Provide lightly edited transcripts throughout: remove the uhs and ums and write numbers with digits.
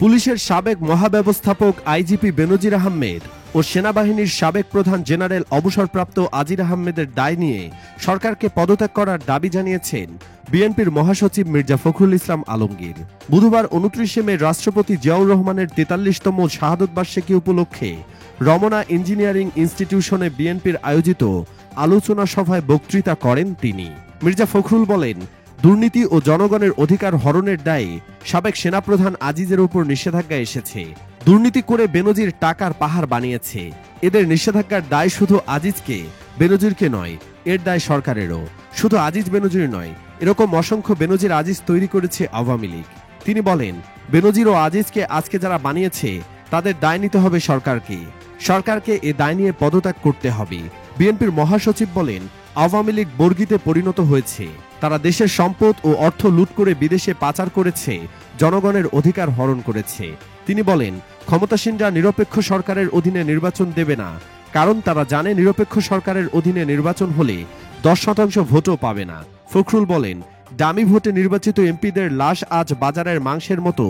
পুলিশের সাবেক মহাব্যবস্থাপক আইজিপি বেনজির আহমেদ ও সেনাবাহিনীর সাবেক প্রধান জেনারেল অবসরপ্রাপ্ত আজির আহমেদের দায় নিয়ে সরকারকে পদত্যাগ করার দাবি জানিয়েছেন বিএনপির মহাসচিব মির্জা ফখরুল ইসলাম আলমগীর। বুধবার 29 মে রাষ্ট্রপতি জিয়াউর রহমানের 43তম শাহাদত বার্ষিকী উপলক্ষে রমনা ইঞ্জিনিয়ারিং ইনস্টিটিউশনে বিএনপির আয়োজিত আলোচনা সভায় বক্তৃতা করেন তিনি। মির্জা ফখরুল বলেন, দুর্নীতি ও জনগণের অধিকার হরণের দায়ে সাবেক সেনাপ্রধান আজিজের উপর নিষেধাজ্ঞা এসেছে। দুর্নীতি করে বেনজির টাকার পাহাড় বানিয়েছে। এদের নিষেধাজ্ঞার দায় শুধু আজিজকে, বেনজিরকে নয়, এর দায় সরকারেরও। শুধু আজিজ বেনজির নয়, এরকম অসংখ্য বেনজির আজিজ তৈরি করেছে আওয়ামী লীগ। তিনি বলেন, বেনজির ও আজিজকে আজকে যারা বানিয়েছে তাদের দায় নিতে হবে সরকারকে। সরকারকে এ দায় নিয়ে পদত্যাগ করতে হবে। বিএনপির মহাসচিব বলেন, আওয়ামী লীগ বর্গিতে পরিণত হয়েছে। তারা দেশের সম্পদ ও অর্থ লুট করে বিদেশে পাচার করেছে, জনগণের অধিকার হরণ করেছে। তিনি বলেন, ক্ষমতাসীনরা নিরপেক্ষ সরকারের অধীনে নির্বাচন দেবে না, কারণ তারা জানে নিরপেক্ষ সরকারের অধীনে নির্বাচন হলে 10% ভোটও পাবে না। ফখরুল বলেন, ডামি ভোটে নির্বাচিত এমপিদের লাশ আজ বাজারের মাংসের মতো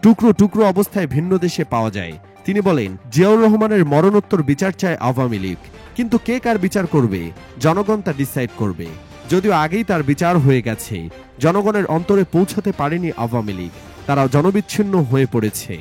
টুকরো টুকরো অবস্থায় ভিন্ন দেশে পাওয়া যায়। তিনি বলেন, জিয়াউর রহমানের মরণোত্তর বিচার চায় আওয়ামী লীগ, কিন্তু কে কার বিচার করবে জনগণ তা ডিসাইড করবে। যদিও আগেই তার বিচার হয়ে গেছে, জনগণের অন্তরে পৌঁছাতে পারেনি আওয়ামী লীগ, তারা জনবিচ্ছিন্ন হয়ে পড়েছে।